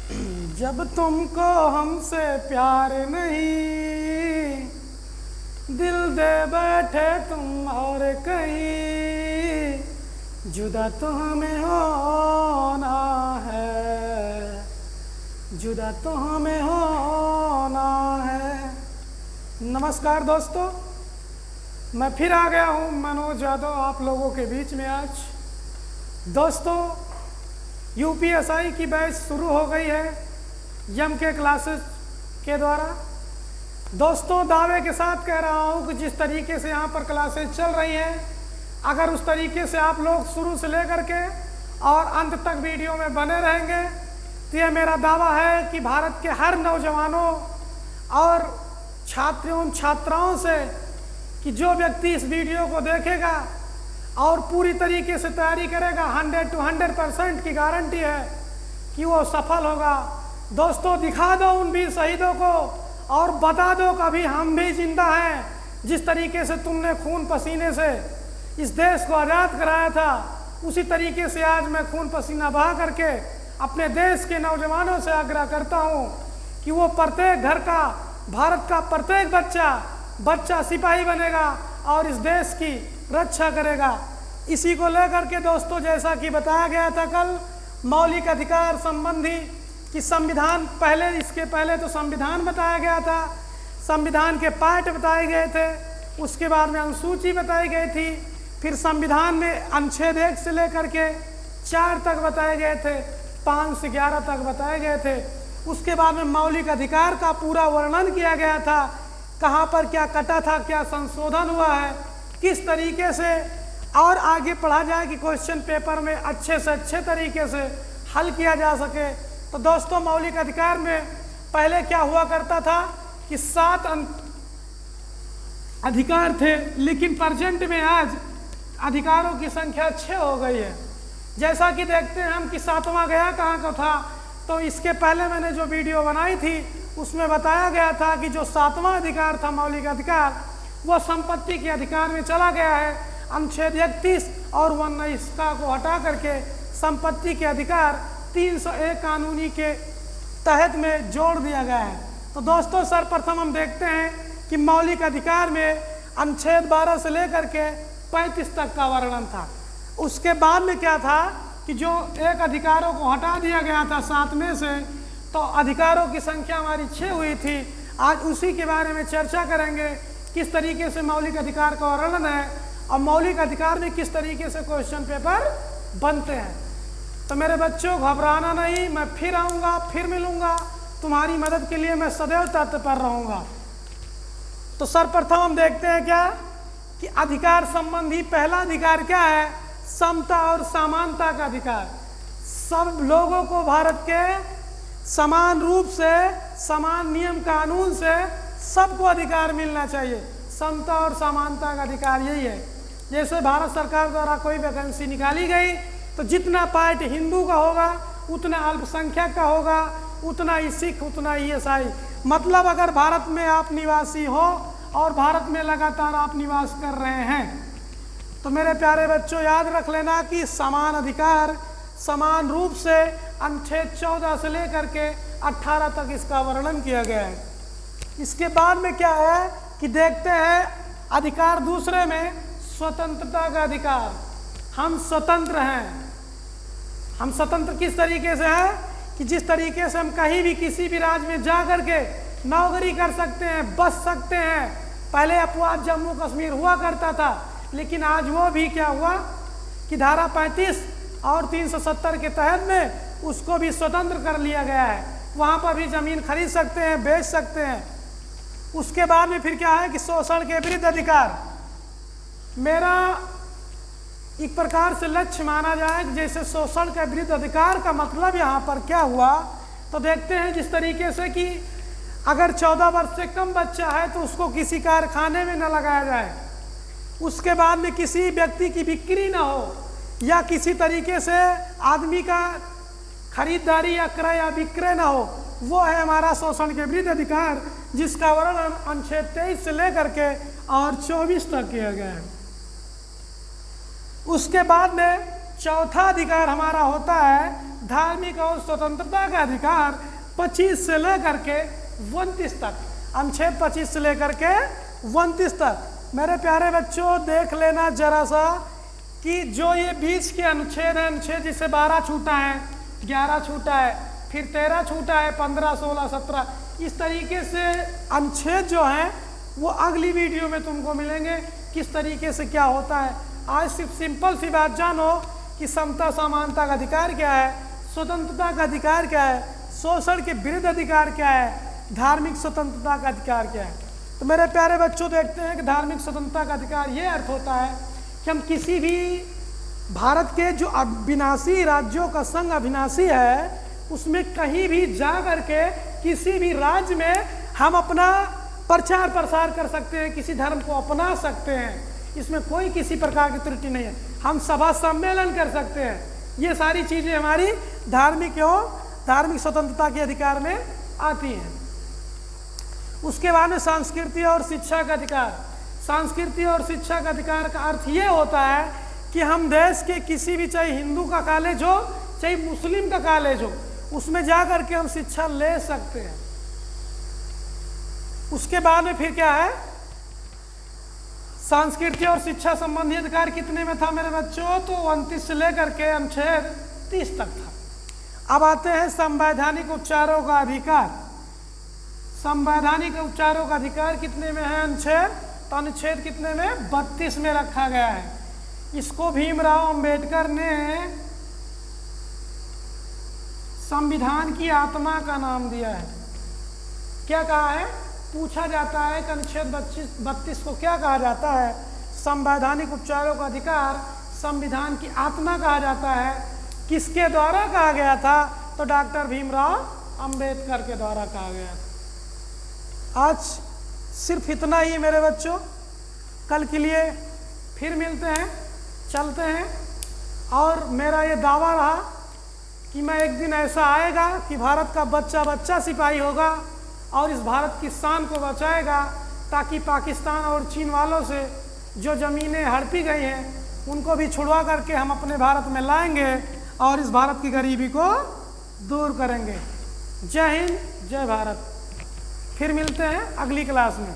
जब तुमको हमसे प्यार नहीं, दिल दे बैठे तुम और कहीं, जुदा तो हमें होना है, जुदा तो हमें होना है। नमस्कार दोस्तों, मैं फिर आ गया हूँ मनोज यादव आप लोगों के बीच में। आज दोस्तों यूपीएसआई की बैच शुरू हो गई है यम के क्लासेस के द्वारा। दोस्तों दावे के साथ कह रहा हूँ कि जिस तरीके से यहाँ पर क्लासेस चल रही हैं, अगर उस तरीके से आप लोग शुरू से लेकर के और अंत तक वीडियो में बने रहेंगे तो यह मेरा दावा है कि भारत के हर नौजवानों और छात्रों छात्राओं से कि जो व्यक्ति इस वीडियो को देखेगा और पूरी तरीके से तैयारी करेगा 100 to 100% की गारंटी है कि वो सफल होगा। दोस्तों दिखा दो उन वीर शहीदों को और बता दो कि अभी हम भी जिंदा हैं। जिस तरीके से तुमने खून पसीने से इस देश को आज़ाद कराया था, उसी तरीके से आज मैं खून पसीना बहा करके अपने देश के नौजवानों से आग्रह करता हूँ कि वो प्रत्येक घर का, भारत का प्रत्येक बच्चा सिपाही बनेगा और इस देश की रक्षा करेगा। इसी को लेकर के दोस्तों, जैसा कि बताया गया था कल मौलिक अधिकार संबंधी कि संविधान, इसके पहले तो संविधान बताया गया था, संविधान के पाठ बताए गए थे, उसके बाद में अनुसूची बताई गई थी, फिर संविधान में अनुच्छेद 1 से लेकर के 4 तक बताए गए थे, 5 से 11 तक बताए गए थे। उसके बाद में मौलिक अधिकार का पूरा वर्णन किया गया था, कहाँ पर क्या कटा था, क्या संशोधन हुआ है, किस तरीके से और आगे पढ़ा जाए कि क्वेश्चन पेपर में अच्छे से अच्छे तरीके से हल किया जा सके। तो दोस्तों मौलिक अधिकार में पहले क्या हुआ करता था कि 7 अधिकार थे, लेकिन प्रेजेंट में आज अधिकारों की संख्या 6 हो गई है। जैसा कि देखते हैं हम कि 7वां गया कहाँ का था। तो इसके पहले मैंने जो वीडियो बनाई थी उसमें बताया गया था कि जो 7वां अधिकार था मौलिक अधिकार, वो संपत्ति के अधिकार में चला गया है। अनुच्छेद 31 और 19 को हटा करके संपत्ति के अधिकार 301 कानूनी के तहत में जोड़ दिया गया है। तो दोस्तों सर्वप्रथम हम देखते हैं कि मौलिक अधिकार में अनुच्छेद 12 से लेकर के 35 तक का वर्णन था। उसके बाद में क्या था कि जो एक अधिकारों को हटा दिया गया था 7 में से, तो अधिकारों की संख्या हमारी 6 हुई थी। आज उसी के बारे में चर्चा करेंगे, किस तरीके से मौलिक अधिकार का वर्णन है और मौलिक अधिकार में किस तरीके से क्वेश्चन पेपर बनते हैं। तो मेरे बच्चों घबराना नहीं, मैं फिर आऊँगा, फिर मिलूँगा, तुम्हारी मदद के लिए मैं सदैव तत्पर रहूँगा। तो सर्वप्रथम हम देखते हैं क्या कि अधिकार संबंधी पहला अधिकार क्या है, समता और समानता का अधिकार। सब लोगों को भारत के समान रूप से, समान नियम कानून से सबको अधिकार मिलना चाहिए। समता और समानता का अधिकार यही है। जैसे भारत सरकार द्वारा कोई वैकेंसी निकाली गई तो जितना पार्ट हिंदू का होगा उतना अल्पसंख्यक का होगा, उतना ही सिख, ही ईसाई। मतलब अगर भारत में आप निवासी हो और भारत में लगातार आप निवास कर रहे हैं तो मेरे प्यारे बच्चों याद रख लेना कि समान अधिकार समान रूप से अनुच्छेद 14 से लेकर के 18 तक इसका वर्णन किया गया है। इसके बाद में क्या है कि देखते हैं अधिकार दूसरे में स्वतंत्रता का अधिकार। हम स्वतंत्र हैं। हम स्वतंत्र किस तरीके से हैं कि जिस तरीके से हम कहीं भी किसी भी राज्य में जा करके नौकरी कर सकते हैं, बस सकते हैं। पहले अपवाद जम्मू कश्मीर हुआ करता था, लेकिन आज वो भी क्या हुआ कि धारा 35 और 370 के तहत में उसको भी स्वतंत्र कर लिया गया है। वहाँ पर भी ज़मीन खरीद सकते हैं, बेच सकते हैं। उसके बाद में फिर क्या है कि शोषण के विरुद्ध अधिकार। मेरा एक प्रकार से लक्ष्य माना जाए कि जैसे शोषण के विरुद्ध अधिकार का मतलब यहाँ पर क्या हुआ, तो देखते हैं जिस तरीके से कि अगर 14 वर्ष से कम बच्चा है तो उसको किसी कारखाने में न लगाया जाए। उसके बाद में किसी व्यक्ति की बिक्री ना हो या किसी तरीके से आदमी का खरीदारी या क्रय या विक्रय ना हो। वो है हमारा शोषण के विरुद्ध अधिकार, जिसका वर्णन अनुच्छेद 23 से लेकर के और 24 तक किया गया है। उसके बाद में चौथा अधिकार हमारा होता है धार्मिक और स्वतंत्रता का अधिकार 25 से लेकर के 29 तक, अनुच्छेद 25 से लेकर के 29 तक। मेरे प्यारे बच्चों देख लेना जरा सा कि जो ये बीच के अनुच्छेद है, अनुच्छेद जिसे 12 छूटा है, 11 छूटा है, फिर 13 छूटा है, 15, 16, 17, इस तरीके से अनुच्छेद जो हैं वो अगली वीडियो में तुमको मिलेंगे किस तरीके से क्या होता है। आज सिर्फ सिंपल सी बात जानो कि समता समानता का अधिकार क्या है, स्वतंत्रता का अधिकार क्या है, शोषण के विरुद्ध अधिकार क्या है, धार्मिक स्वतंत्रता का अधिकार क्या है। तो मेरे प्यारे बच्चों देखते हैं कि धार्मिक स्वतंत्रता का अधिकार ये अर्थ होता है कि हम किसी भी भारत के जो अविनाशी राज्यों का संघ अविनाशी है उसमें कहीं भी जा करके किसी भी राज्य में हम अपना प्रचार प्रसार कर सकते हैं, किसी धर्म को अपना सकते हैं, इसमें कोई किसी प्रकार की त्रुटि नहीं है। हम सभा सम्मेलन कर सकते हैं, ये सारी चीज़ें हमारी धार्मिक स्वतंत्रता के अधिकार में आती हैं। उसके बाद में संस्कृति और शिक्षा का अधिकार। संस्कृति और शिक्षा का अधिकार का अर्थ ये होता है कि हम देश के किसी भी, चाहे हिंदू का कॉलेज हो चाहे मुस्लिम का कॉलेज हो, उसमें जा करके हम शिक्षा ले सकते हैं। उसके बाद में फिर क्या है, संस्कृति और शिक्षा संबंधी अधिकार कितने में था मेरे बच्चों, तो 29 से लेकर के अनुच्छेद 30 तक था। अब आते हैं संवैधानिक उपचारों का अधिकार। संवैधानिक उपचारों का अधिकार कितने में है अनुच्छेद, तो अनुच्छेद कितने में 32 में रखा गया है। इसको भीमराव अंबेडकर ने संविधान की आत्मा का नाम दिया है। क्या कहा है, पूछा जाता है कि अनुच्छेद 32 को क्या कहा जाता है, संवैधानिक उपचारों का अधिकार संविधान की आत्मा कहा जाता है। किसके द्वारा कहा गया था, तो डॉक्टर भीमराव अंबेडकर के द्वारा कहा गया था। आज सिर्फ इतना ही मेरे बच्चों, कल के लिए फिर मिलते हैं, चलते हैं। और मेरा ये दावा रहा कि मैं एक दिन ऐसा आएगा कि भारत का बच्चा बच्चा सिपाही होगा और इस भारत की शान को बचाएगा, ताकि पाकिस्तान और चीन वालों से जो ज़मीनें हड़पी गई हैं उनको भी छुड़वा करके हम अपने भारत में लाएंगे और इस भारत की गरीबी को दूर करेंगे। जय हिंद, जय भारत। फिर मिलते हैं अगली क्लास में।